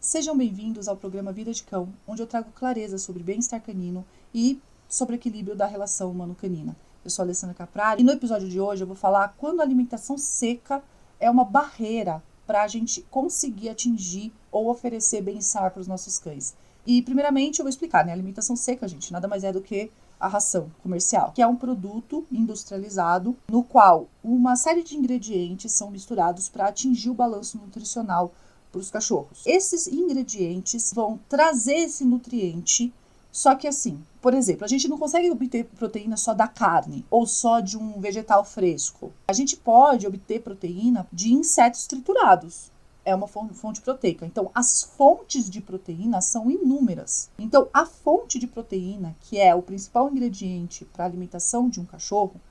Sejam bem-vindos ao programa Vida de Cão, onde eu trago clareza sobre bem-estar canino e sobre o equilíbrio da relação humano-canina. Eu sou a Alessandra Caprari e no episódio de hoje eu vou falar quando a alimentação seca é uma barreira para a gente conseguir atingir ou oferecer bem-estar para os nossos cães. E primeiramente eu vou explicar, né? A alimentação seca, gente, nada mais é do que a ração comercial, que é um produto industrializado no qual uma série de ingredientes são misturados para atingir o balanço nutricional para os cachorros. Esses ingredientes vão trazer esse nutriente, só que assim, por exemplo, a gente não consegue obter proteína só da carne ou só de um vegetal fresco. A gente pode obter proteína de insetos triturados. É uma fonte proteica. Então, as fontes de proteína são inúmeras. Então, a fonte de proteína, que é o principal ingrediente para a alimentação de um cachorro,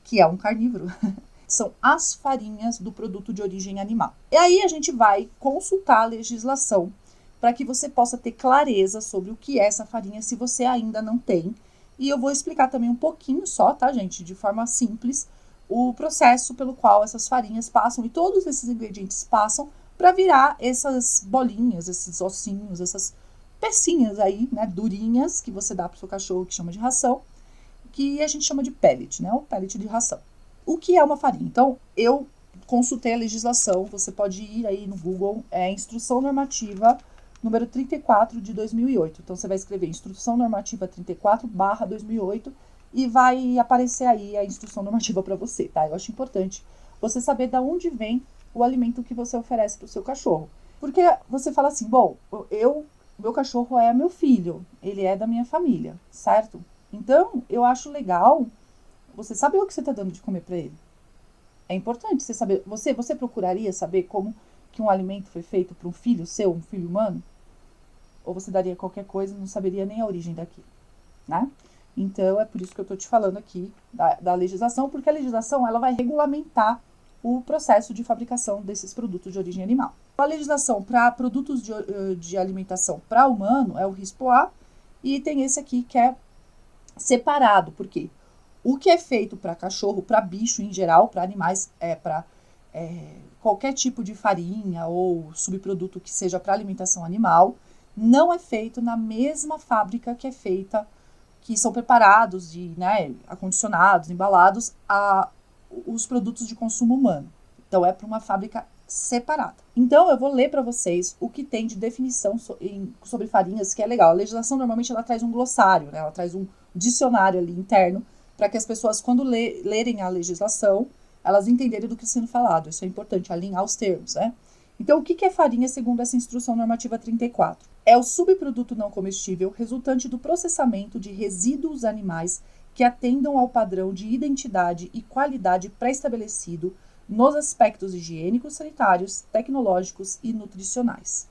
que é um carnívoro, são as farinhas do produto de origem animal. E aí a gente vai consultar a legislação para que você possa ter clareza sobre o que é essa farinha, se você ainda não tem. E eu vou explicar também um pouquinho só, tá, gente? De forma simples, o processo pelo qual essas farinhas passam e todos esses ingredientes passam para virar essas bolinhas, esses ossinhos, essas pecinhas aí, né, durinhas, que você dá para o seu cachorro, que chama de ração, que a gente chama de pellet, né, o pellet de ração. O que é uma farinha? Então, eu consultei a legislação, você pode ir aí no Google, Instrução Normativa número 34 de 2008. Então, você vai escrever Instrução Normativa 34/2008 e vai aparecer aí a Instrução Normativa para você, tá? Eu acho importante você saber de onde vem o alimento que você oferece para o seu cachorro. Porque você fala assim, bom, meu cachorro é meu filho, ele é da minha família, certo? Então, eu acho legal você saber o que você está dando de comer para ele. É importante você saber. Você procuraria saber como que um alimento foi feito para um filho seu, um filho humano? Ou você daria qualquer coisa e não saberia nem a origem daquilo, né? Então, é por isso que eu estou te falando aqui da legislação, porque a legislação ela vai regulamentar o processo de fabricação desses produtos de origem animal. A legislação para produtos de alimentação para humano é o RISPO-A, e tem esse aqui que é separado, porque o que é feito para cachorro, para bicho em geral, para animais, para qualquer tipo de farinha ou subproduto que seja para alimentação animal, não é feito na mesma fábrica que é feita, que são preparados, acondicionados, embalados, os produtos de consumo humano. Então, é para uma fábrica separada. Então, eu vou ler para vocês o que tem de definição sobre farinhas, que é legal. A legislação, normalmente, ela traz um glossário, né? Ela traz um dicionário ali interno, para que as pessoas, quando lerem a legislação, elas entenderem do que está sendo falado. Isso é importante, alinhar os termos, né? Então, o que é farinha segundo essa Instrução Normativa 34? É o subproduto não comestível resultante do processamento de resíduos animais que atendam ao padrão de identidade e qualidade pré-estabelecido nos aspectos higiênicos, sanitários, tecnológicos e nutricionais.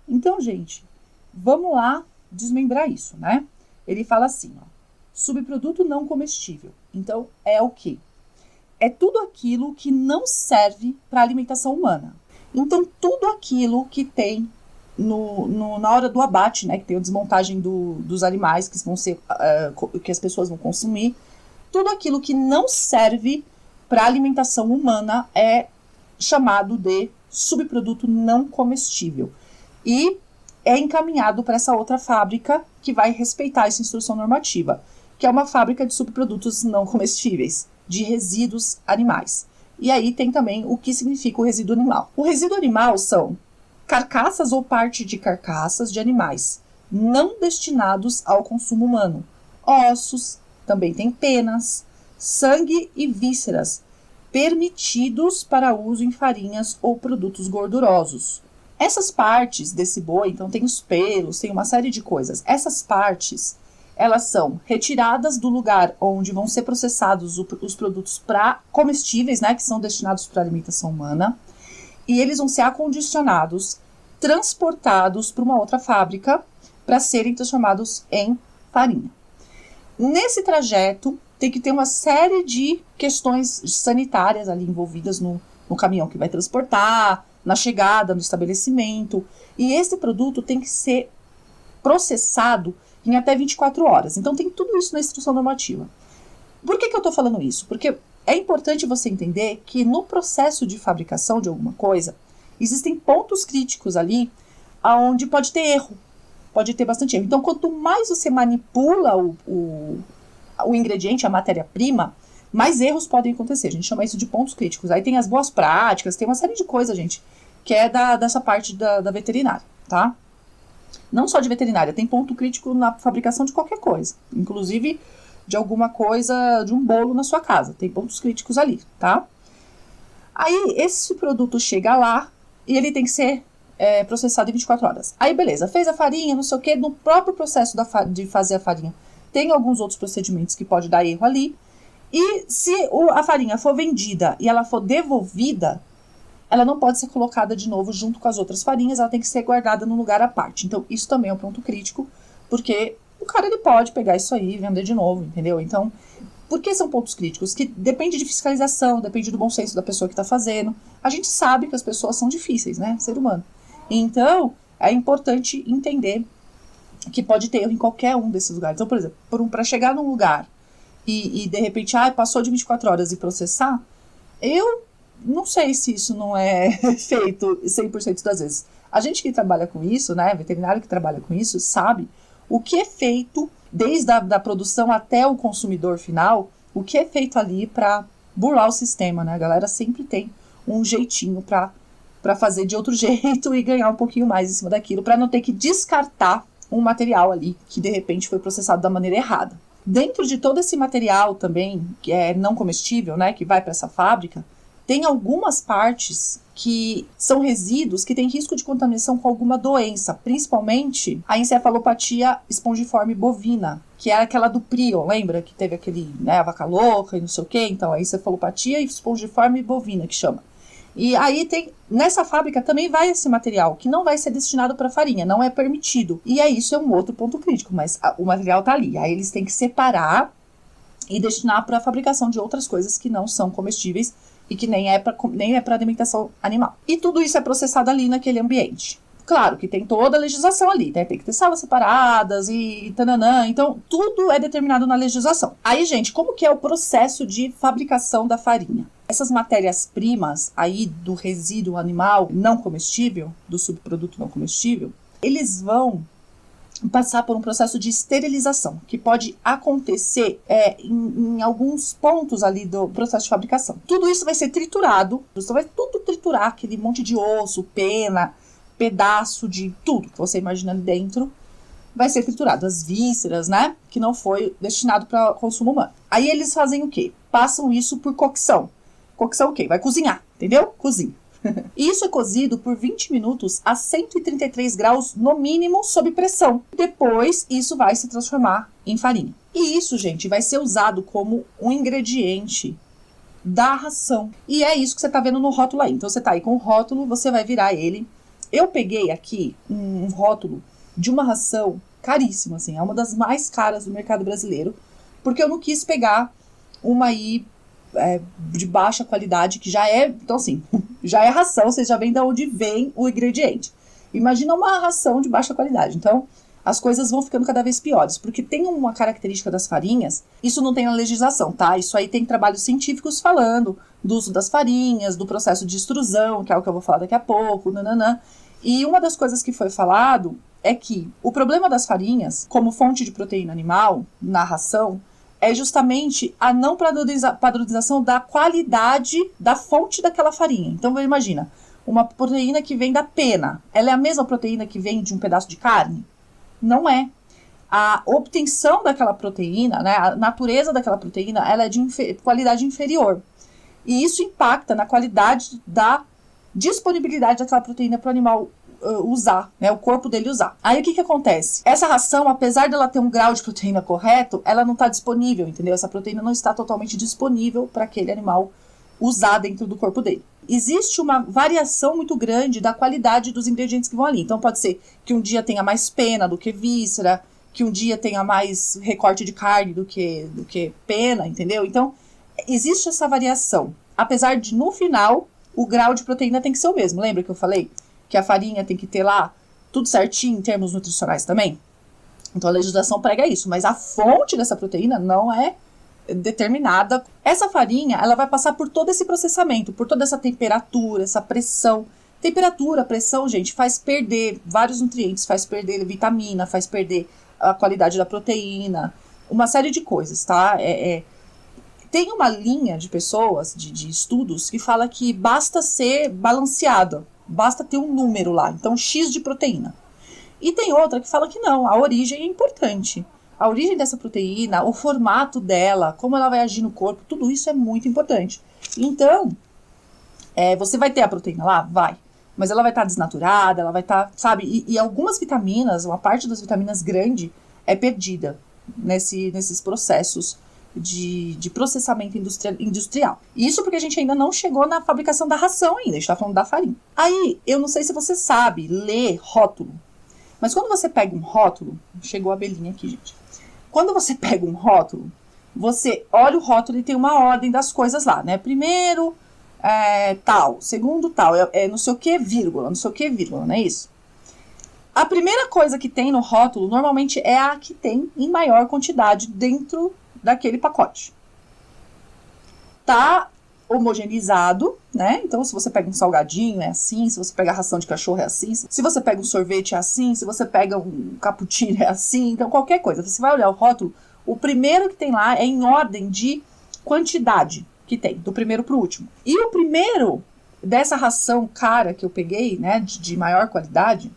Então, gente, vamos lá desmembrar isso, né? Ele fala assim, ó, subproduto não comestível. Então, é o quê? É tudo aquilo que não serve para alimentação humana. Então, tudo aquilo que tem na hora do abate, né, que tem a desmontagem dos animais que vão ser, que as pessoas vão consumir, tudo aquilo que não serve para alimentação humana é chamado de subproduto não comestível. E é encaminhado para essa outra fábrica que vai respeitar essa instrução normativa, que é uma fábrica de subprodutos não comestíveis, de resíduos animais. E aí tem também o que significa o resíduo animal. O resíduo animal são carcaças ou parte de carcaças de animais não destinados ao consumo humano. Ossos, também tem penas, sangue e vísceras, permitidos para uso em farinhas ou produtos gordurosos. Essas partes desse boi, então tem os pelos, tem uma série de coisas. Essas partes, elas são retiradas do lugar onde vão ser processados os produtos comestíveis, né, que são destinados para alimentação humana, e eles vão ser acondicionados, transportados para uma outra fábrica para serem transformados em farinha. Nesse trajeto, tem que ter uma série de questões sanitárias ali envolvidas no caminhão que vai transportar, na chegada, no estabelecimento, e esse produto tem que ser processado em até 24 horas. Então, tem tudo isso na instrução normativa. Por que eu estou falando isso? Porque é importante você entender que no processo de fabricação de alguma coisa, existem pontos críticos ali onde pode ter erro, pode ter bastante erro. Então, quanto mais você manipula o ingrediente, a matéria-prima, mais erros podem acontecer. A gente chama isso de pontos críticos. Aí tem as boas práticas, tem uma série de coisas, gente, que é dessa parte da veterinária, tá? Não só de veterinária, tem ponto crítico na fabricação de qualquer coisa, inclusive de alguma coisa, de um bolo na sua casa, tem pontos críticos ali, tá? Aí esse produto chega lá e ele tem que ser processado em 24 horas. Aí beleza, fez a farinha, não sei o que, no próprio processo de fazer a farinha tem alguns outros procedimentos que pode dar erro ali, e se a farinha for vendida e ela for devolvida, ela não pode ser colocada de novo junto com as outras farinhas, ela tem que ser guardada num lugar à parte. Então, isso também é um ponto crítico, porque o cara ele pode pegar isso aí e vender de novo, entendeu? Então, por que são pontos críticos? Que depende de fiscalização, depende do bom senso da pessoa que está fazendo. A gente sabe que as pessoas são difíceis, né? Ser humano. Então, é importante entender que pode ter erro em qualquer um desses lugares. Então, por exemplo, para chegar num lugar e de repente, passou de 24 horas e processar, eu não sei se isso não é feito 100% das vezes. A gente que trabalha com isso, né, veterinário que trabalha com isso, sabe o que é feito desde a produção até o consumidor final, o que é feito ali para burlar o sistema, né? A galera sempre tem um jeitinho para fazer de outro jeito e ganhar um pouquinho mais em cima daquilo, para não ter que descartar um material ali que de repente foi processado da maneira errada. Dentro de todo esse material também, que é não comestível, né, que vai para essa fábrica, tem algumas partes que são resíduos que têm risco de contaminação com alguma doença, principalmente a encefalopatia espongiforme bovina, que era aquela do prion, lembra? Que teve aquele, né, a vaca louca e não sei o quê, então a encefalopatia espongiforme bovina que chama. E aí tem, nessa fábrica também vai esse material, que não vai ser destinado para farinha, não é permitido. E aí isso é um outro ponto crítico, mas o material tá ali. Aí eles têm que separar e destinar para a fabricação de outras coisas que não são comestíveis e que nem é para alimentação animal. E tudo isso é processado ali naquele ambiente. Claro que tem toda a legislação ali, né? Tem que ter salas separadas e tananã. Então, tudo é determinado na legislação. Aí, gente, como que é o processo de fabricação da farinha? Essas matérias-primas aí do resíduo animal não comestível, do subproduto não comestível, eles vão passar por um processo de esterilização, que pode acontecer em alguns pontos ali do processo de fabricação. Tudo isso vai ser triturado, você vai tudo triturar, aquele monte de osso, pena, pedaço de tudo que você imagina ali dentro, vai ser triturado. As vísceras, né, que não foi destinado para consumo humano. Aí eles fazem o quê? Passam isso por cocção. Cocção o quê? Vai cozinhar, entendeu? Cozinha. Isso é cozido por 20 minutos a 133 graus no mínimo sob pressão. Depois, isso vai se transformar em farinha. E isso, gente, vai ser usado como um ingrediente da ração. E é isso que você tá vendo no rótulo aí. Então, você tá aí com o rótulo, você vai virar ele. Eu peguei aqui um rótulo de uma ração caríssima, assim, é uma das mais caras do mercado brasileiro, porque eu não quis pegar uma aí de baixa qualidade, que já é, então assim, já é ração, você já vem de onde vem o ingrediente. Imagina uma ração de baixa qualidade. Então, as coisas vão ficando cada vez piores, porque tem uma característica das farinhas, isso não tem na legislação, tá? Isso aí tem trabalhos científicos falando do uso das farinhas, do processo de extrusão, que é o que eu vou falar daqui a pouco, nananã. E uma das coisas que foi falado é que o problema das farinhas, como fonte de proteína animal, na ração, é justamente a não padronização da qualidade da fonte daquela farinha. Então, imagina, uma proteína que vem da pena, ela é a mesma proteína que vem de um pedaço de carne? Não é. A obtenção daquela proteína, né, a natureza daquela proteína, ela é de qualidade inferior. E isso impacta na qualidade da disponibilidade daquela proteína para o animal usar, né, o corpo dele usar. Aí o que acontece? Essa ração, apesar dela ter um grau de proteína correto, ela não está disponível, entendeu? Essa proteína não está totalmente disponível para aquele animal usar dentro do corpo dele. Existe uma variação muito grande da qualidade dos ingredientes que vão ali. Então pode ser que um dia tenha mais pena do que víscera, que um dia tenha mais recorte de carne do que pena, entendeu? Então existe essa variação. Apesar de, no final, o grau de proteína tem que ser o mesmo. Lembra que eu falei que a farinha tem que ter lá tudo certinho em termos nutricionais também? Então a legislação prega isso, mas a fonte dessa proteína não é determinada. Essa farinha, ela vai passar por todo esse processamento, por toda essa temperatura, essa pressão, Temperatura, pressão, gente, faz perder vários nutrientes, faz perder vitamina, faz perder a qualidade da proteína, uma série de coisas, tá? Tem uma linha de pessoas, de estudos, que fala que basta ser balanceado, basta ter um número lá, então X de proteína. E tem outra que fala que não, a origem é importante. A origem dessa proteína, o formato dela, como ela vai agir no corpo, tudo isso é muito importante. Então, você vai ter a proteína lá? Vai. Mas ela vai estar desnaturada, ela vai estar, sabe? E algumas vitaminas, uma parte das vitaminas grande é perdida nesses processos de processamento industrial. Isso porque a gente ainda não chegou na fabricação da ração ainda, a gente está falando da farinha. Aí, eu não sei se você sabe ler rótulo, mas quando você pega um rótulo, chegou a abelhinha aqui, gente. Quando você pega um rótulo, você olha o rótulo e tem uma ordem das coisas lá, né? Primeiro, tal, segundo tal, não sei o que, vírgula, não sei o que, vírgula, não é isso? A primeira coisa que tem no rótulo, normalmente é a que tem em maior quantidade dentro daquele pacote. Tá homogeneizado, né? Então, se você pega um salgadinho, é assim. Se você pega a ração de cachorro, é assim. Se você pega um sorvete, é assim. Se você pega um cappuccino, é assim. Então, qualquer coisa. Você vai olhar o rótulo, o primeiro que tem lá é em ordem de quantidade que tem, do primeiro pro último. E o primeiro dessa ração cara que eu peguei, né, de maior qualidade,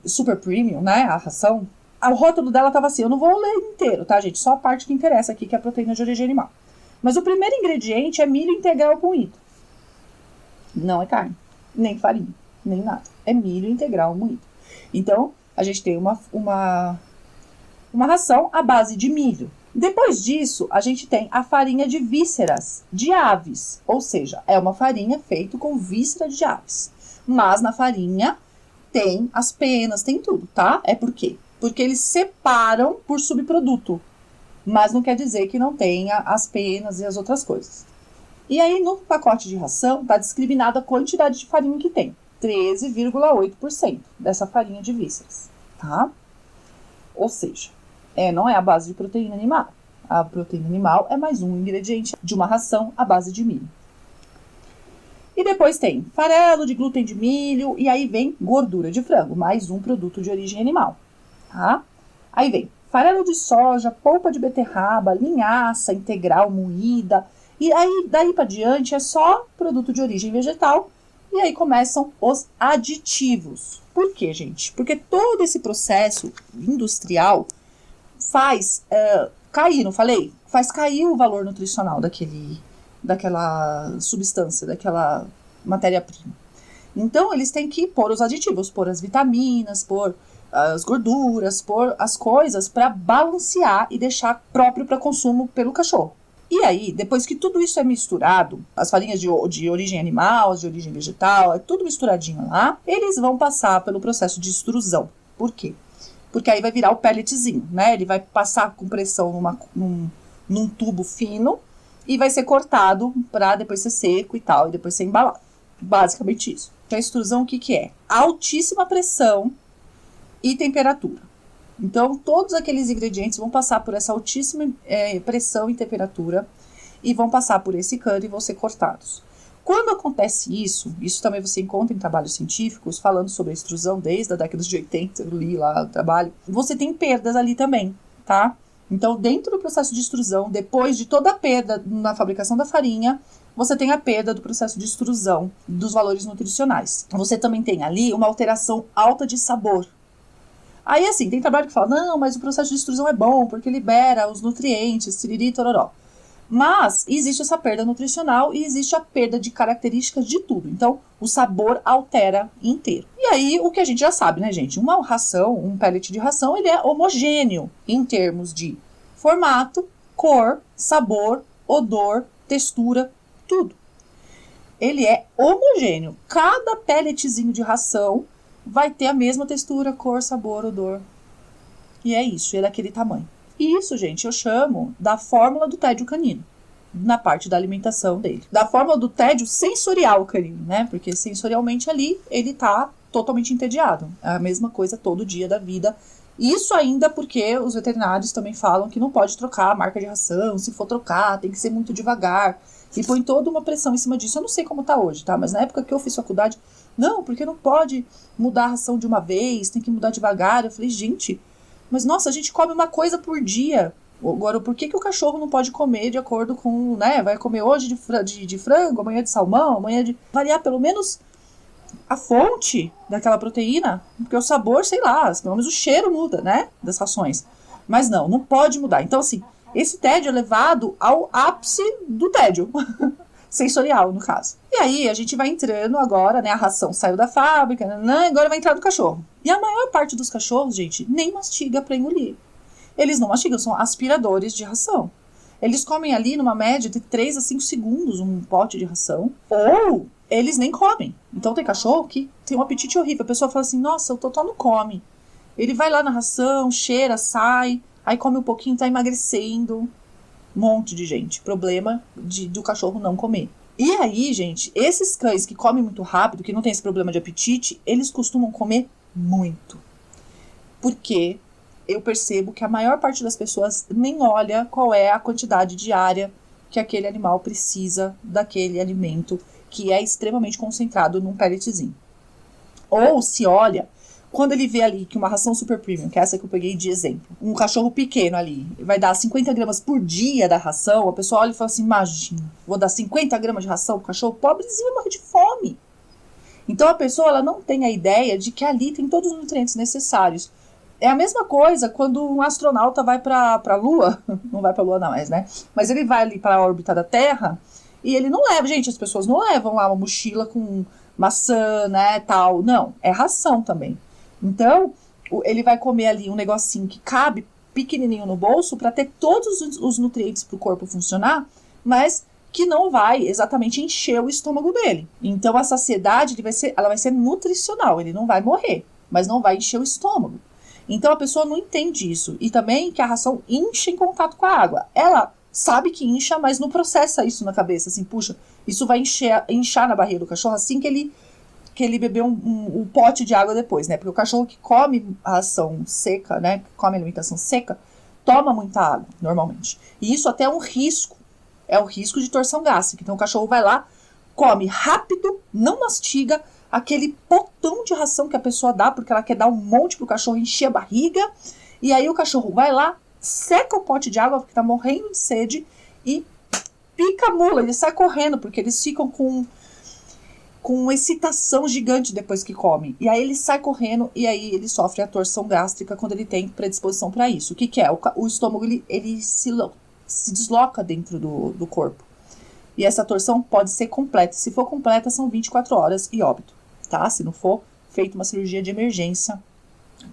super premium, né, a ração, o rótulo dela tava assim, eu não vou ler inteiro, tá, gente? Só a parte que interessa aqui, que é a proteína de origem animal. Mas o primeiro ingrediente é milho integral moído. Não é carne, nem farinha, nem nada. É milho integral moído. Então, a gente tem uma ração à base de milho. Depois disso, a gente tem a farinha de vísceras de aves. Ou seja, é uma farinha feita com vísceras de aves. Mas na farinha tem as penas, tem tudo, tá? É por quê? Porque eles separam por subproduto. Mas não quer dizer que não tenha as penas e as outras coisas. E aí, no pacote de ração, está discriminada a quantidade de farinha que tem. 13,8% dessa farinha de vísceras, tá? Ou seja, não é a base de proteína animal. A proteína animal é mais um ingrediente de uma ração à base de milho. E depois tem farelo de glúten de milho, e aí vem gordura de frango, mais um produto de origem animal, tá? Aí vem farelo de soja, polpa de beterraba, linhaça integral moída, e aí daí para diante é só produto de origem vegetal, e aí começam os aditivos. Por quê, gente? Porque todo esse processo industrial faz cair, não falei? Faz cair o valor nutricional daquela substância, daquela matéria-prima. Então, eles têm que pôr os aditivos, pôr as vitaminas, pôr as gorduras, pôr as coisas para balancear e deixar próprio para consumo pelo cachorro. E aí, depois que tudo isso é misturado, as farinhas de origem animal, as de origem vegetal, é tudo misturadinho lá, eles vão passar pelo processo de extrusão. Por quê? Porque aí vai virar o pelletzinho, né? Ele vai passar com pressão num tubo fino e vai ser cortado para depois ser seco e tal, e depois ser embalado. Basicamente isso. A extrusão, o que é? Altíssima pressão e temperatura. Então, todos aqueles ingredientes vão passar por essa altíssima pressão e temperatura e vão passar por esse cano e vão ser cortados. Quando acontece isso também você encontra em trabalhos científicos falando sobre a extrusão desde a década de 80, eu li lá o trabalho, você tem perdas ali também, tá? Então, dentro do processo de extrusão, depois de toda a perda na fabricação da farinha, você tem a perda do processo de extrusão dos valores nutricionais. Você também tem ali uma alteração alta de sabor. Aí, assim, tem trabalho que fala, não, mas o processo de extrusão é bom, porque libera os nutrientes, tiriri, tororó. Mas existe essa perda nutricional e existe a perda de características de tudo. Então, o sabor altera inteiro. E aí, o que a gente já sabe, né, gente? Uma ração, um pellet de ração, ele é homogêneo em termos de formato, cor, sabor, odor, textura, tudo. Ele é homogêneo. Cada pelletzinho de ração vai ter a mesma textura, cor, sabor, odor. E é isso, é daquele tamanho. E isso, gente, eu chamo da fórmula do tédio canino, na parte da alimentação dele. Da fórmula do tédio sensorial canino, né? Porque sensorialmente ali, ele tá totalmente entediado. É a mesma coisa todo dia da vida. Isso ainda porque os veterinários também falam que não pode trocar a marca de ração, se for trocar, tem que ser muito devagar. E põe toda uma pressão em cima disso. Eu não sei como tá hoje, tá? Mas na época que eu fiz faculdade, não, porque não pode mudar a ração de uma vez, tem que mudar devagar. Eu falei, gente, mas nossa, a gente come uma coisa por dia. Agora, por que o cachorro não pode comer de acordo com, né? Vai comer hoje de frango, amanhã de salmão, amanhã de... Variar pelo menos a fonte daquela proteína, porque o sabor, sei lá, pelo menos o cheiro muda, né? Das rações. Mas não pode mudar. Então, assim, esse tédio é levado ao ápice do tédio. Sensorial, no caso. E aí, a gente vai entrando agora, né? A ração saiu da fábrica, agora vai entrar no cachorro. E a maior parte dos cachorros, gente, nem mastiga pra engolir. Eles não mastigam, são aspiradores de ração. Eles comem ali, numa média, de 3 a 5 segundos um pote de ração. Ou eles nem comem. Então tem cachorro que tem um apetite horrível. A pessoa fala assim, nossa, o Totó não come. Ele vai lá na ração, cheira, sai, aí come um pouquinho, tá emagrecendo. Um monte de gente. Problema do cachorro não comer. E aí, gente, esses cães que comem muito rápido, que não tem esse problema de apetite, eles costumam comer muito. Porque eu percebo que a maior parte das pessoas nem olha qual é a quantidade diária que aquele animal precisa daquele alimento que é extremamente concentrado num pelletzinho. Ou se olha, quando ele vê ali que uma ração super premium, que é essa que eu peguei de exemplo, um cachorro pequeno ali, vai dar 50 gramas por dia da ração, a pessoa olha e fala assim, imagina, vou dar 50 gramas de ração pro cachorro, pobrezinho, morre de fome. Então a pessoa ela não tem a ideia de que ali tem todos os nutrientes necessários. É a mesma coisa quando um astronauta vai para a Lua, não vai para a Lua não mais, né? Mas ele vai ali para a órbita da Terra e ele não leva, gente, as pessoas não levam lá uma mochila com maçã, né, tal. Não, é ração também. Então, ele vai comer ali um negocinho que cabe pequenininho no bolso para ter todos os nutrientes para o corpo funcionar, mas que não vai exatamente encher o estômago dele. Então, a saciedade ela vai ser nutricional, ele não vai morrer, mas não vai encher o estômago. Então a pessoa não entende isso. E também que a ração incha em contato com a água. Ela sabe que incha, mas não processa isso na cabeça. Assim, puxa, isso vai inchar na barriga do cachorro assim que ele beber um pote de água depois, né? Porque o cachorro que come a ração seca, né? Que come alimentação seca, toma muita água, normalmente. E isso até é um risco. É o risco de torção gástrica. Então o cachorro vai lá, come rápido, não mastiga, aquele potão de ração que a pessoa dá, porque ela quer dar um monte pro cachorro encher a barriga, e aí o cachorro vai lá, seca o pote de água, porque tá morrendo de sede, e pica a mula, ele sai correndo, porque eles ficam com excitação gigante depois que come. E aí ele sai correndo, e aí ele sofre a torção gástrica quando ele tem predisposição para isso. O que é? O estômago, ele se desloca dentro do corpo. E essa torção pode ser completa. Se for completa, são 24 horas e óbito, tá? Se não for, feita uma cirurgia de emergência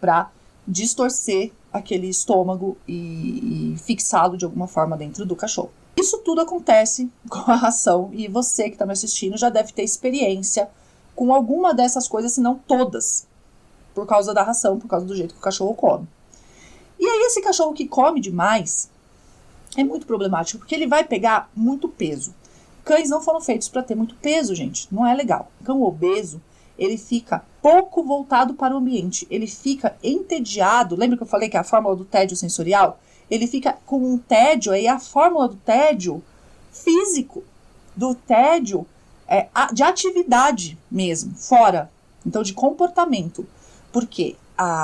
para distorcer aquele estômago e fixá-lo de alguma forma dentro do cachorro. Isso tudo acontece com a ração e você que está me assistindo já deve ter experiência com alguma dessas coisas, se não todas, por causa da ração, por causa do jeito que o cachorro come. E aí esse cachorro que come demais é muito problemático, porque ele vai pegar muito peso. Cães não foram feitos para ter muito peso, gente. Não é legal. Cão obeso, ele fica pouco voltado para o ambiente. Ele fica entediado. Lembra que eu falei que é a fórmula do tédio sensorial? Ele fica com um tédio, aí a fórmula do tédio físico, do tédio de atividade mesmo, fora. Então, de comportamento. Porque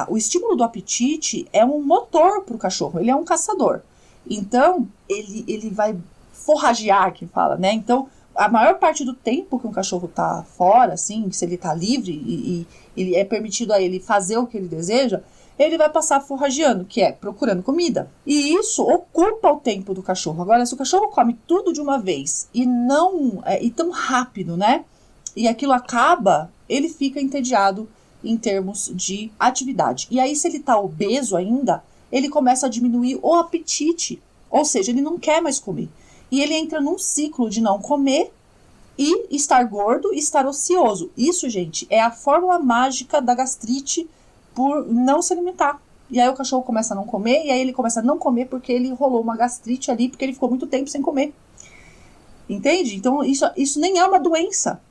o estímulo do apetite é um motor para o cachorro. Ele é um caçador. Então, ele vai forragear, que fala, né? Então, a maior parte do tempo que um cachorro tá fora, assim, se ele tá livre e ele é permitido a ele fazer o que ele deseja, ele vai passar forrageando, que é procurando comida. E isso ocupa o tempo do cachorro. Agora, se o cachorro come tudo de uma vez e não e tão rápido, né? E aquilo acaba, ele fica entediado em termos de atividade. E aí, se ele tá obeso ainda, ele começa a diminuir o apetite. Ou seja, ele não quer mais comer. E ele entra num ciclo de não comer e estar gordo e estar ocioso. Isso, gente, é a fórmula mágica da gastrite por não se alimentar. E aí o cachorro começa a não comer, e aí ele começa a não comer porque ele rolou uma gastrite ali, porque ele ficou muito tempo sem comer. Entende? Então isso nem é uma doença.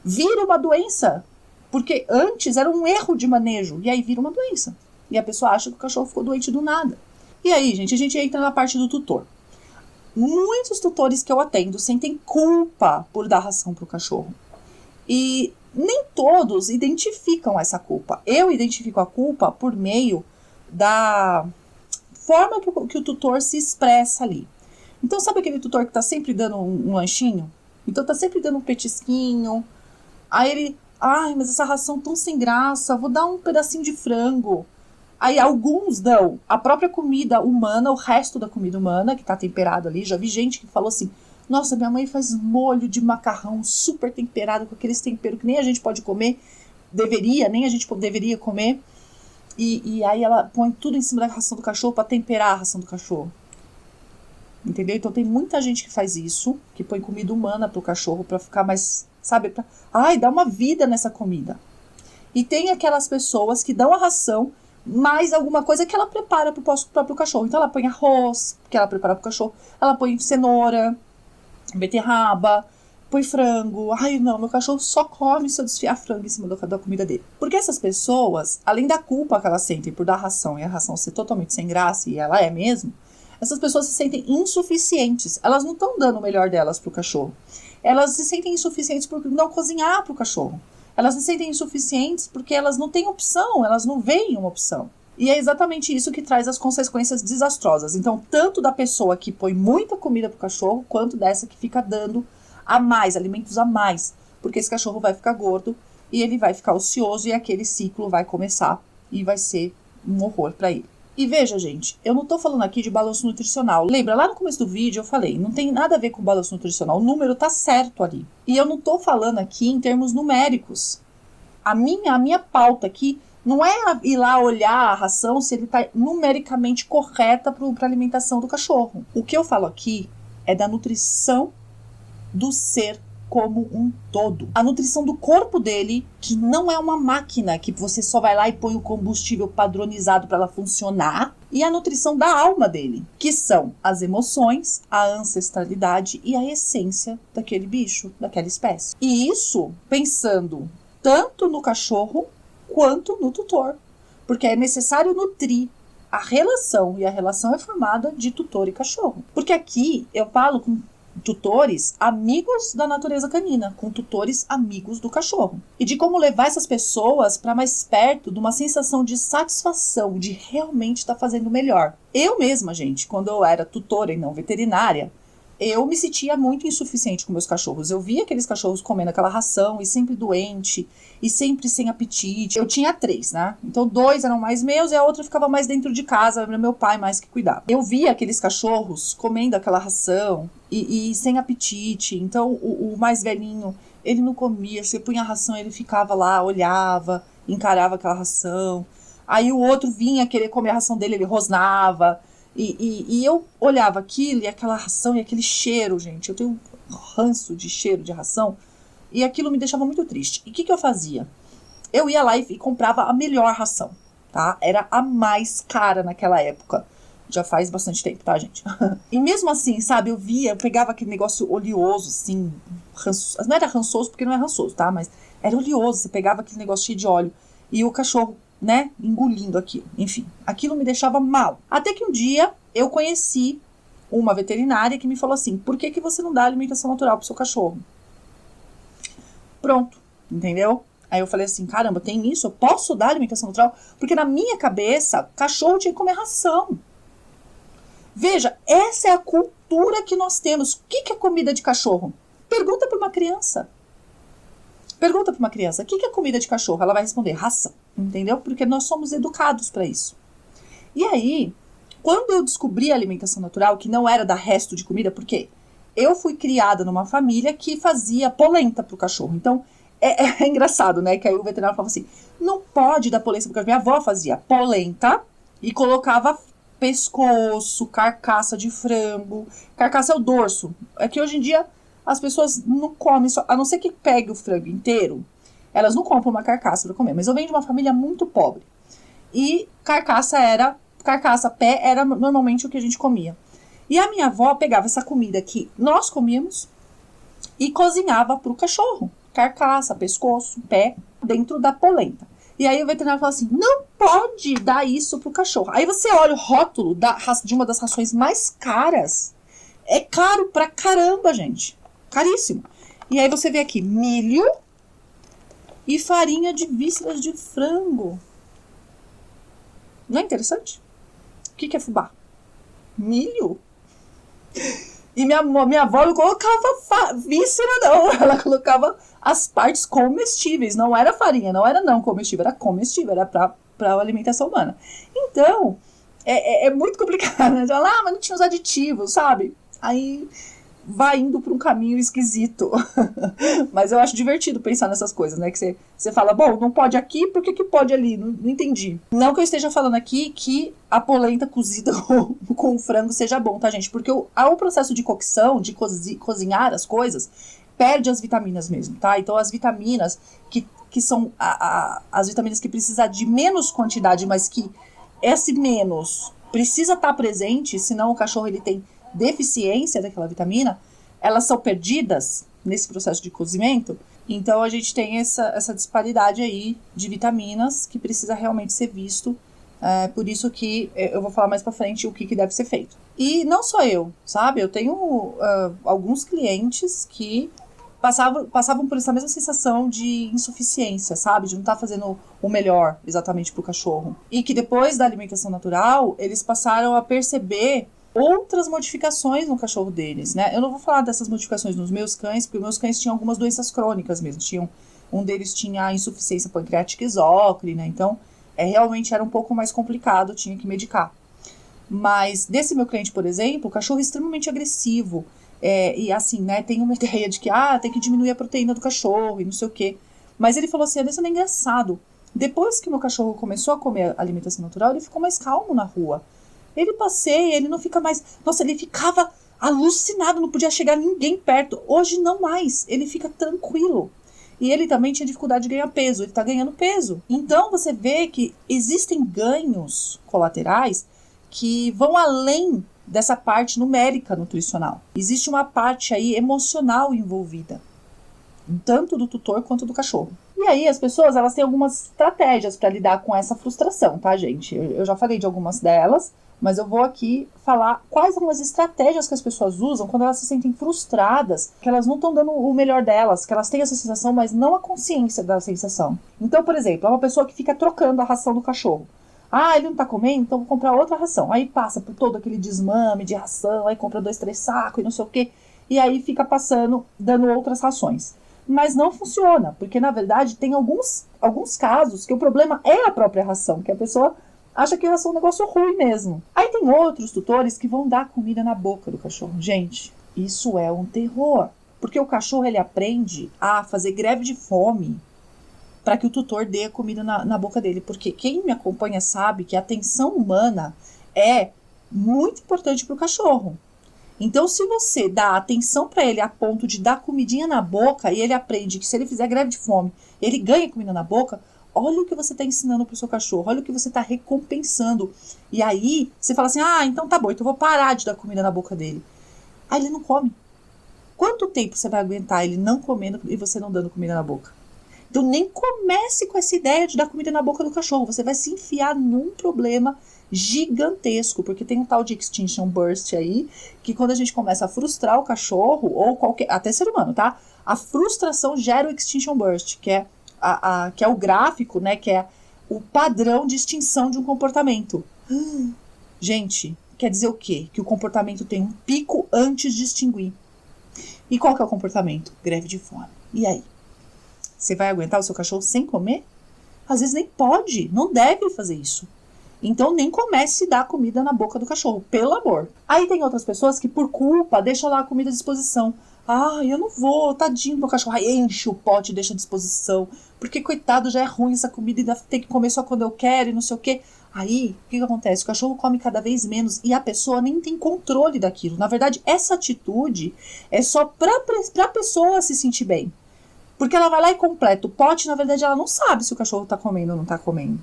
Vira uma doença Porque antes era um erro de manejo, e aí vira uma doença. E a pessoa acha que o cachorro ficou doente do nada. E aí, gente, a gente entra na parte do tutor. Muitos tutores que eu atendo sentem culpa por dar ração para o cachorro. E nem todos identificam essa culpa. Eu identifico a culpa por meio da forma que o tutor se expressa ali. Então, sabe aquele tutor que tá sempre dando um lanchinho? Então, tá sempre dando um petisquinho. Aí ele, ai, mas essa ração tão sem graça, vou dar um pedacinho de frango. Aí alguns dão a própria comida humana, o resto da comida humana, que tá temperado ali. Já vi gente que falou assim, nossa, minha mãe faz molho de macarrão super temperado, com aqueles temperos que nem a gente pode comer, nem a gente deveria comer. E aí ela põe tudo em cima da ração do cachorro para temperar a ração do cachorro. Entendeu? Então tem muita gente que faz isso, que põe comida humana pro cachorro para ficar mais, sabe, dá uma vida nessa comida. E tem aquelas pessoas que dão a ração, mais alguma coisa que ela prepara pro próprio cachorro. Então ela põe arroz, que ela prepara pro cachorro, ela põe cenoura, beterraba, põe frango. Ai, não, meu cachorro só come se eu desfiar frango em cima da comida dele. Porque essas pessoas, além da culpa que elas sentem por dar ração e a ração ser totalmente sem graça, e ela é mesmo, essas pessoas se sentem insuficientes. Elas não estão dando o melhor delas pro cachorro. Elas se sentem insuficientes por não cozinhar pro cachorro. Elas se sentem insuficientes porque elas não têm opção, elas não veem uma opção. E é exatamente isso que traz as consequências desastrosas. Então, tanto da pessoa que põe muita comida pro cachorro, quanto dessa que fica dando a mais, alimentos a mais. Porque esse cachorro vai ficar gordo e ele vai ficar ocioso e aquele ciclo vai começar e vai ser um horror para ele. E veja, gente, eu não tô falando aqui de balanço nutricional. Lembra, lá no começo do vídeo eu falei, não tem nada a ver com balanço nutricional. O número tá certo ali. E eu não tô falando aqui em termos numéricos. A minha pauta aqui não é ir lá olhar a ração se ele tá numericamente correta para alimentação do cachorro. O que eu falo aqui é da nutrição do ser como um todo. A nutrição do corpo dele, que não é uma máquina que você só vai lá e põe o combustível padronizado para ela funcionar, e a nutrição da alma dele, que são as emoções, a ancestralidade e a essência daquele bicho, daquela espécie. E isso pensando tanto no cachorro quanto no tutor, porque é necessário nutrir a relação, e a relação é formada de tutor e cachorro. Porque aqui eu falo com tutores amigos da natureza canina, com tutores amigos do cachorro. E de como levar essas pessoas para mais perto de uma sensação de satisfação, de realmente estar fazendo melhor. Eu mesma, gente, quando eu era tutora e não veterinária, eu me sentia muito insuficiente com meus cachorros. Eu via aqueles cachorros comendo aquela ração e sempre doente, e sempre sem apetite. Eu tinha 3, né? Então 2 eram mais meus e a outra ficava mais dentro de casa, era meu pai mais que cuidava. Eu via aqueles cachorros comendo aquela ração e sem apetite. Então o mais velhinho, ele não comia. Você punha a ração, ele ficava lá, olhava, encarava aquela ração. Aí o outro vinha querer comer a ração dele, ele rosnava. E eu olhava aquilo e aquela ração e aquele cheiro, gente. Eu tenho um ranço de cheiro de ração. E aquilo me deixava muito triste. E o que eu fazia? Eu ia lá e comprava a melhor ração, tá? Era a mais cara naquela época. Já faz bastante tempo, tá, gente? E mesmo assim, sabe, eu pegava aquele negócio oleoso, assim, rançoso. Não era rançoso porque não é rançoso, tá? Mas era oleoso. Você pegava aquele negócio cheio de óleo e o cachorro, né, engolindo aquilo. Enfim, aquilo me deixava mal. Até que um dia eu conheci uma veterinária que me falou assim, por que você não dá alimentação natural pro seu cachorro? Pronto, entendeu? Aí eu falei assim, caramba, tem isso? Eu posso dar alimentação natural? Porque na minha cabeça, cachorro tinha que comer ração. Veja, essa é a cultura que nós temos. O que é comida de cachorro? Pergunta para uma criança. Pergunta para uma criança, o que é comida de cachorro? Ela vai responder, ração, entendeu? Porque nós somos educados para isso. E aí, quando eu descobri a alimentação natural, que não era dar resto de comida, porque eu fui criada numa família que fazia polenta pro cachorro. Então, é engraçado, né? Que aí o veterinário falava assim, não pode dar polenta pro cachorro. Minha avó fazia polenta e colocava pescoço, carcaça de frango. Carcaça é o dorso. É que hoje em dia as pessoas não comem, a não ser que pegue o frango inteiro, elas não compram uma carcaça para comer. Mas eu venho de uma família muito pobre. E carcaça, pé era normalmente o que a gente comia. E a minha avó pegava essa comida que nós comíamos e cozinhava para o cachorro. carcaça, pescoço, pé, dentro da polenta. E aí o veterinário fala assim, não pode dar isso pro cachorro. Aí você olha o rótulo de uma das rações mais caras. É caro pra caramba, gente. Caríssimo. E aí você vê aqui, milho e farinha de vísceras de frango. Não é interessante? O que é fubá? Milho? E minha avó não colocava víscera, não. Ela colocava as partes comestíveis. Não era farinha, não era não comestível, era comestível, era para alimentação humana. Então, é muito complicado, né? Ela, mas não tinha os aditivos, sabe? Aí vai indo para um caminho esquisito. Mas eu acho divertido pensar nessas coisas, né? Que você fala, bom, não pode aqui, por que pode ali? Não entendi. Não que eu esteja falando aqui que a polenta cozida com frango seja bom, tá, gente? Porque o processo de cocção, de cozinhar as coisas, perde as vitaminas mesmo, tá? Então as vitaminas que são as vitaminas que precisam de menos quantidade, mas que esse menos precisa estar presente, senão o cachorro ele tem deficiência daquela vitamina, elas são perdidas nesse processo de cozimento. Então a gente tem essa disparidade aí de vitaminas que precisa realmente ser visto. Por isso que eu vou falar mais pra frente o que deve ser feito. E não só eu, sabe? Eu tenho alguns clientes que passavam por essa mesma sensação de insuficiência, sabe? De não estar fazendo o melhor exatamente pro cachorro. E que depois da alimentação natural, eles passaram a perceber outras modificações no cachorro deles, né? Eu não vou falar dessas modificações nos meus cães, porque os meus cães tinham algumas doenças crônicas mesmo. Um deles tinha insuficiência pancreática exócrina, então realmente era um pouco mais complicado, tinha que medicar. Mas desse meu cliente, por exemplo, o cachorro é extremamente agressivo, e assim, né, tem uma ideia de que tem que diminuir a proteína do cachorro e não sei o quê. Mas ele falou assim, isso é engraçado. Depois que meu cachorro começou a comer alimentação natural, ele ficou mais calmo na rua. Ele passeia, ele não fica mais... Nossa, ele ficava alucinado, não podia chegar ninguém perto. Hoje não mais, ele fica tranquilo. E ele também tinha dificuldade de ganhar peso, ele está ganhando peso. Então você vê que existem ganhos colaterais que vão além dessa parte numérica nutricional. Existe uma parte aí emocional envolvida, tanto do tutor quanto do cachorro. E aí as pessoas, elas têm algumas estratégias para lidar com essa frustração, tá, gente? Eu já falei de algumas delas, mas eu vou aqui falar quais são as estratégias que as pessoas usam quando elas se sentem frustradas, que elas não estão dando o melhor delas, que elas têm essa sensação, mas não a consciência da sensação. Então, por exemplo, é uma pessoa que fica trocando a ração do cachorro. Ele não tá comendo, então vou comprar outra ração. Aí passa por todo aquele desmame de ração, aí compra 2, 3 sacos e não sei o quê, e aí fica passando, dando outras rações. Mas não funciona, porque na verdade tem alguns casos que o problema é a própria ração, que a pessoa acha que a ração é um negócio ruim mesmo. Aí tem outros tutores que vão dar comida na boca do cachorro. Gente, isso é um terror, porque o cachorro ele aprende a fazer greve de fome para que o tutor dê a comida na boca dele, porque quem me acompanha sabe que a atenção humana é muito importante para o cachorro. Então, se você dá atenção para ele a ponto de dar comidinha na boca e ele aprende que se ele fizer greve de fome, ele ganha comida na boca, olha o que você está ensinando para o seu cachorro, olha o que você está recompensando. E aí, você fala assim, então tá bom, então eu vou parar de dar comida na boca dele. Aí ele não come. Quanto tempo você vai aguentar ele não comendo e você não dando comida na boca? Então, nem comece com essa ideia de dar comida na boca do cachorro. Você vai se enfiar num problema gigantesco, porque tem um tal de extinction burst aí, que quando a gente começa a frustrar o cachorro, ou qualquer, até ser humano, tá? A frustração gera o extinction burst, que é, que é o gráfico, né? Que é o padrão de extinção de um comportamento. Gente, quer dizer o quê? Que o comportamento tem um pico antes de extinguir. E qual que é o comportamento? Greve de fome. E aí? Você vai aguentar o seu cachorro sem comer? Às vezes nem pode, não deve fazer isso. Então nem comece a dar comida na boca do cachorro, pelo amor. Aí tem outras pessoas que por culpa deixam lá a comida à disposição. Eu não vou, tadinho do meu cachorro. Aí enche o pote e deixa à disposição. Porque coitado, já é ruim essa comida e ainda tem que comer só quando eu quero e não sei o quê. Aí, o que acontece? O cachorro come cada vez menos e a pessoa nem tem controle daquilo. Na verdade, essa atitude é só pra pessoa se sentir bem. Porque ela vai lá e completa o pote, na verdade ela não sabe se o cachorro tá comendo ou não tá comendo.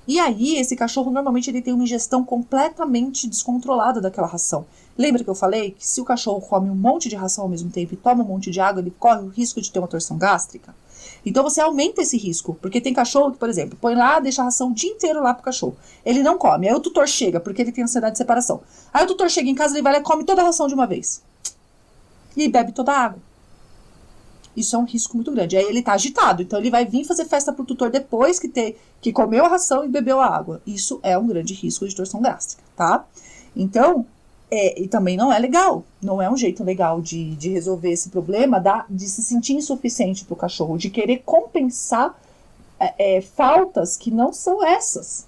E aí, esse cachorro, normalmente, ele tem uma ingestão completamente descontrolada daquela ração. Lembra que eu falei que se o cachorro come um monte de ração ao mesmo tempo e toma um monte de água, ele corre o risco de ter uma torção gástrica? Então, você aumenta esse risco. Porque tem cachorro que, por exemplo, põe lá, deixa a ração o dia inteiro lá pro cachorro. Ele não come. Aí o tutor chega, porque ele tem ansiedade de separação. Aí o tutor chega em casa, ele vai lá e come toda a ração de uma vez. E bebe toda a água. Isso é um risco muito grande. Aí ele tá agitado, então ele vai vir fazer festa pro tutor depois que comeu a ração e bebeu a água. Isso é um grande risco de torção gástrica, tá? Então, e também não é legal. Não é um jeito legal de resolver esse problema de se sentir insuficiente pro cachorro, de querer compensar faltas que não são essas.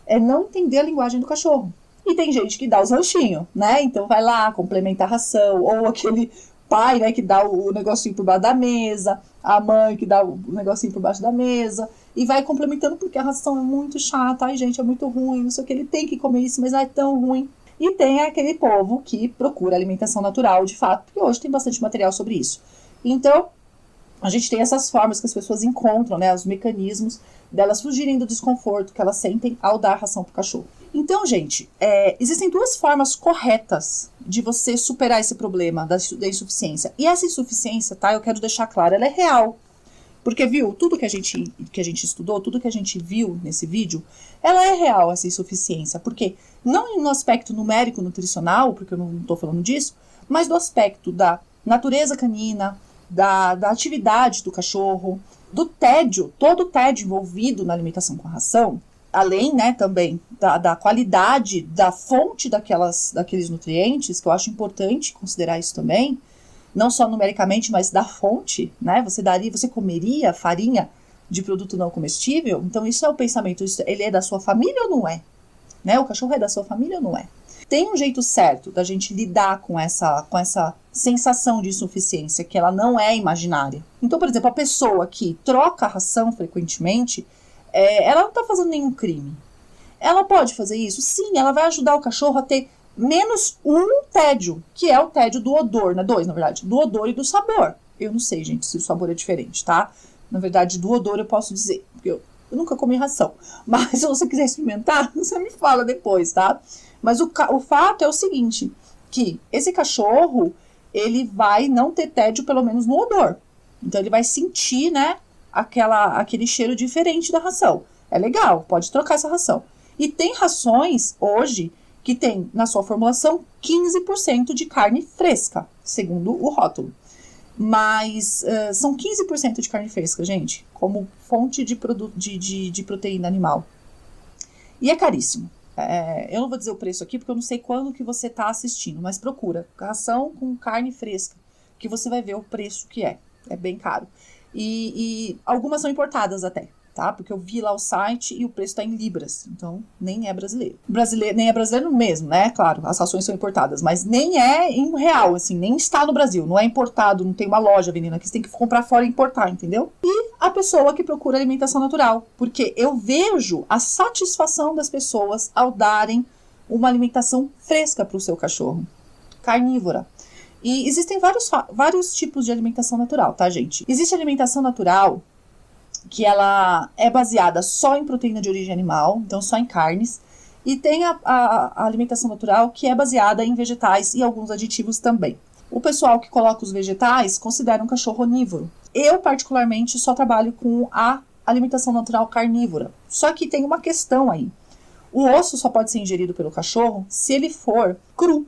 É não entender a linguagem do cachorro. E tem gente que dá os ranchinhos, né? Então vai lá, complementa a ração, ou aquele pai, né, que dá o negocinho por baixo da mesa, a mãe que dá o negocinho por baixo da mesa, e vai complementando porque a ração é muito chata, ai gente, é muito ruim, não sei o que, ele tem que comer isso, mas não é tão ruim. E tem aquele povo que procura alimentação natural, de fato, porque hoje tem bastante material sobre isso. Então, a gente tem essas formas que as pessoas encontram, né, os mecanismos delas fugirem do desconforto que elas sentem ao dar ração pro cachorro. Então, gente, existem duas formas corretas de você superar esse problema da insuficiência. E essa insuficiência, tá, eu quero deixar claro, ela é real. Porque, viu, tudo que a gente estudou, tudo que a gente viu nesse vídeo, ela é real, essa insuficiência. Porque não no aspecto numérico nutricional, porque eu não estou falando disso, mas do aspecto da natureza canina, da atividade do cachorro, do tédio, todo o tédio envolvido na alimentação com a ração, além, né, também da qualidade da fonte daqueles nutrientes, que eu acho importante considerar isso também, não só numericamente, mas da fonte, né, você comeria farinha de produto não comestível? Então isso é o pensamento, ele é da sua família ou não é? Né, o cachorro é da sua família ou não é? Tem um jeito certo da gente lidar com essa sensação de insuficiência, que ela não é imaginária. Então, por exemplo, a pessoa que troca a ração frequentemente, ela não está fazendo nenhum crime. Ela pode fazer isso? Sim, ela vai ajudar o cachorro a ter menos um tédio, que é o tédio do odor, né? 2, na verdade, do odor e do sabor. Eu não sei, gente, se o sabor é diferente, tá? Na verdade, do odor eu posso dizer, porque eu nunca comi ração. Mas se você quiser experimentar, você me fala depois, tá? Mas o fato é o seguinte, que esse cachorro, ele vai não ter tédio, pelo menos no odor. Então, ele vai sentir, né, aquele cheiro diferente da ração. É legal, pode trocar essa ração. E tem rações, hoje, que tem, na sua formulação, 15% de carne fresca, segundo o rótulo. Mas são 15% de carne fresca, gente, como fonte de proteína animal. E é caríssimo. Eu não vou dizer o preço aqui, porque eu não sei quando que você está assistindo, mas procura ração com carne fresca, que você vai ver o preço que é. É bem caro. E algumas são importadas até, tá? Porque eu vi lá o site e o preço está em libras, então nem é brasileiro. Nem é brasileiro mesmo, né? Claro, as rações são importadas, mas nem é em real, assim, nem está no Brasil, não é importado, não tem uma loja vendendo aqui, você tem que comprar fora e importar, entendeu? E a pessoa que procura alimentação natural, porque eu vejo a satisfação das pessoas ao darem uma alimentação fresca para o seu cachorro, carnívora. E existem vários tipos de alimentação natural, tá, gente? Existe alimentação natural que ela é baseada só em proteína de origem animal, então só em carnes. E tem a alimentação natural que é baseada em vegetais e alguns aditivos também. O pessoal que coloca os vegetais considera um cachorro onívoro. Eu, particularmente, só trabalho com a alimentação natural carnívora. Só que tem uma questão aí. O osso só pode ser ingerido pelo cachorro se ele for cru.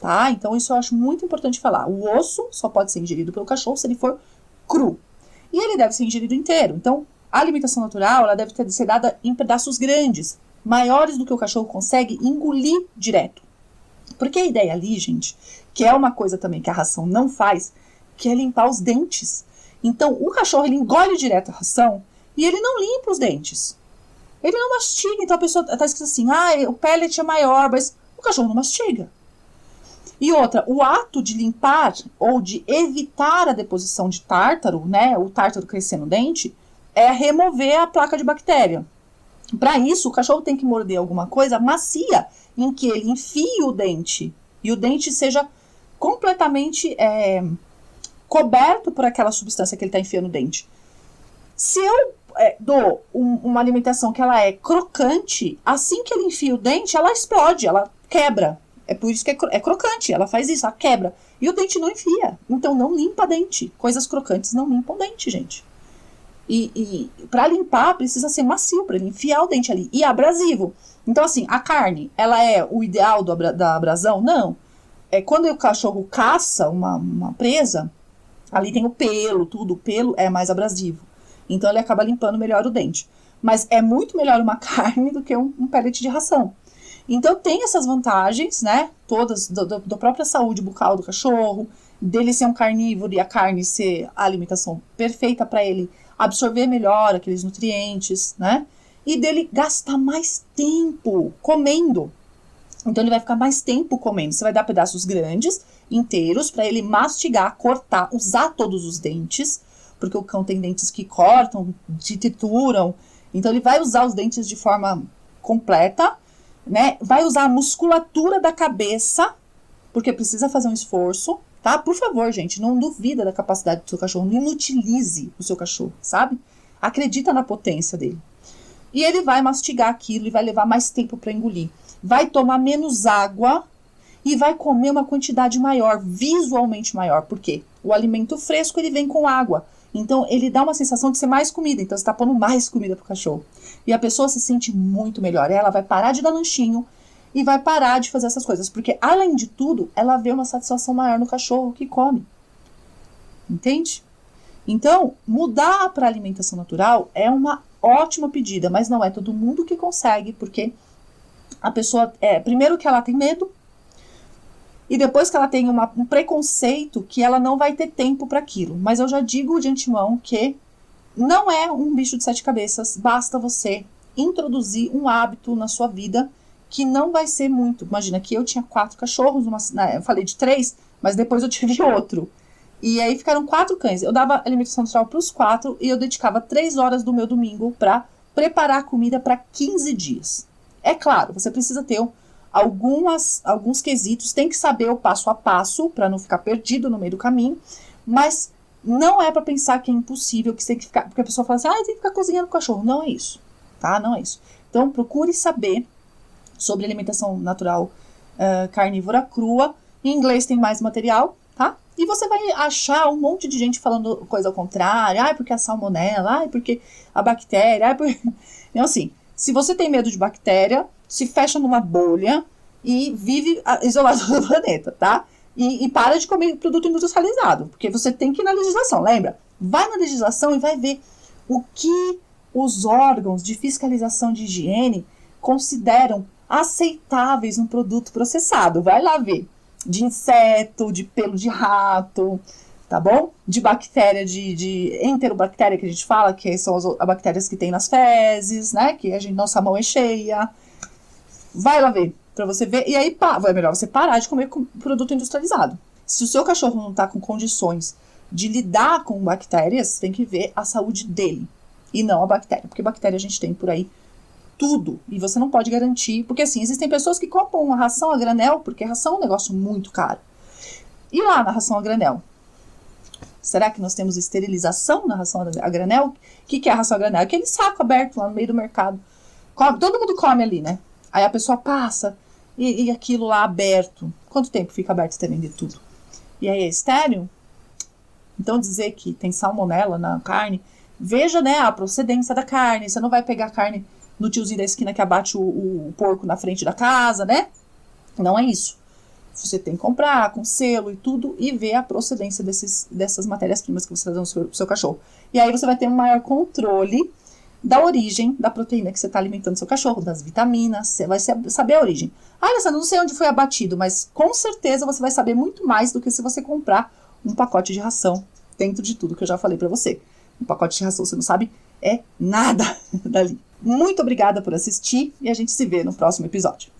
Tá? Então, isso eu acho muito importante falar. O osso só pode ser ingerido pelo cachorro se ele for cru. E ele deve ser ingerido inteiro. Então, a alimentação natural ela deve ser dada em pedaços grandes, maiores do que o cachorro consegue engolir direto. Porque a ideia ali, gente, que é uma coisa também que a ração não faz, que é limpar os dentes. Então, o cachorro ele engole direto a ração e ele não limpa os dentes. Ele não mastiga. Então, a pessoa está escrito assim, o pellet é maior, mas o cachorro não mastiga. E outra, o ato de limpar ou de evitar a deposição de tártaro, né, o tártaro crescer no dente, é remover a placa de bactéria. Para isso, o cachorro tem que morder alguma coisa macia, em que ele enfie o dente, e o dente seja completamente coberto por aquela substância que ele está enfiando no dente. Se eu dou uma alimentação que ela é crocante, assim que ele enfia o dente, ela explode, ela quebra. É por isso que é crocante, ela faz isso, ela quebra. E o dente não enfia, então não limpa dente. Coisas crocantes não limpam dente, gente. E para limpar, precisa ser macio, para ele enfiar o dente ali. E abrasivo. Então, assim, a carne, ela é o ideal da abrasão? Não. Quando o cachorro caça uma presa, ali tem o pelo, tudo. O pelo é mais abrasivo. Então, ele acaba limpando melhor o dente. Mas é muito melhor uma carne do que um pellet de ração. Então, tem essas vantagens, né? Todas, da própria saúde bucal do cachorro, dele ser um carnívoro e a carne ser a alimentação perfeita para ele absorver melhor aqueles nutrientes, né? E dele gastar mais tempo comendo. Então, ele vai ficar mais tempo comendo. Você vai dar pedaços grandes, inteiros, para ele mastigar, cortar, usar todos os dentes, porque o cão tem dentes que cortam, trituram. Então, ele vai usar os dentes de forma completa, né? Vai usar a musculatura da cabeça, porque precisa fazer um esforço, tá? Por favor, gente, não duvida da capacidade do seu cachorro, não inutilize o seu cachorro, sabe? Acredita na potência dele. E ele vai mastigar aquilo e vai levar mais tempo para engolir. Vai tomar menos água e vai comer uma quantidade maior, visualmente maior. Por quê? O alimento fresco, ele vem com água. Então, ele dá uma sensação de ser mais comida. Então, você está pondo mais comida pro cachorro. E a pessoa se sente muito melhor. Ela vai parar de dar lanchinho e vai parar de fazer essas coisas. Porque, além de tudo, ela vê uma satisfação maior no cachorro que come. Entende? Então, mudar para alimentação natural é uma ótima pedida, mas não é todo mundo que consegue, porque a pessoa, primeiro que ela tem medo, e depois que ela tem um preconceito que ela não vai ter tempo para aquilo. Mas eu já digo de antemão que não é um bicho de 7 cabeças, basta você introduzir um hábito na sua vida que não vai ser muito. Imagina que eu tinha 4 cachorros, eu falei de 3, mas depois eu tive outro. E aí ficaram 4 cães. Eu dava alimentação natural para os 4 e eu dedicava 3 horas do meu domingo para preparar a comida para 15 dias. É claro, você precisa ter alguns quesitos, tem que saber o passo a passo para não ficar perdido no meio do caminho, mas não é para pensar que é impossível, que você tem que ficar, porque a pessoa fala assim, tem que ficar cozinhando com o cachorro. Não é isso, tá? Não é isso. Então, procure saber sobre alimentação natural carnívora crua. Em inglês tem mais material, tá? E você vai achar um monte de gente falando coisa ao contrário. Porque a salmonela, porque a bactéria, Então, assim, se você tem medo de bactéria, se fecha numa bolha e vive isolado do planeta, tá? E para de comer produto industrializado, porque você tem que ir na legislação, lembra? Vai na legislação e vai ver o que os órgãos de fiscalização de higiene consideram aceitáveis num produto processado. Vai lá ver. De inseto, de pelo de rato, tá bom? De bactéria, de enterobactéria que a gente fala, que são as bactérias que tem nas fezes, né? Que nossa mão é cheia. Vai lá ver, pra você ver. E aí, é melhor você parar de comer produto industrializado. Se o seu cachorro não tá com condições de lidar com bactérias, tem que ver a saúde dele. E não a bactéria. Porque bactéria a gente tem por aí tudo. E você não pode garantir. Porque assim, existem pessoas que compram uma ração a granel, porque ração é um negócio muito caro. E lá na ração a granel? Será que nós temos esterilização na ração a granel? O que é a ração a granel? Aquele saco aberto lá no meio do mercado. Todo mundo come ali, né? Aí a pessoa passa e aquilo lá aberto. Quanto tempo fica aberto até vender tudo? E aí é estéril? Então dizer que tem salmonela na carne, veja, né, a procedência da carne. Você não vai pegar a carne no tiozinho da esquina que abate o porco na frente da casa, né? Não é isso. Você tem que comprar com selo e tudo e ver a procedência dessas matérias-primas que você está dando pro seu cachorro. E aí você vai ter um maior controle da origem da proteína que você está alimentando seu cachorro, das vitaminas, você vai saber a origem. Alessandra, não sei onde foi abatido, mas com certeza você vai saber muito mais do que se você comprar um pacote de ração dentro de tudo que eu já falei para você. Um pacote de ração, você não sabe nada dali. Muito obrigada por assistir e a gente se vê no próximo episódio.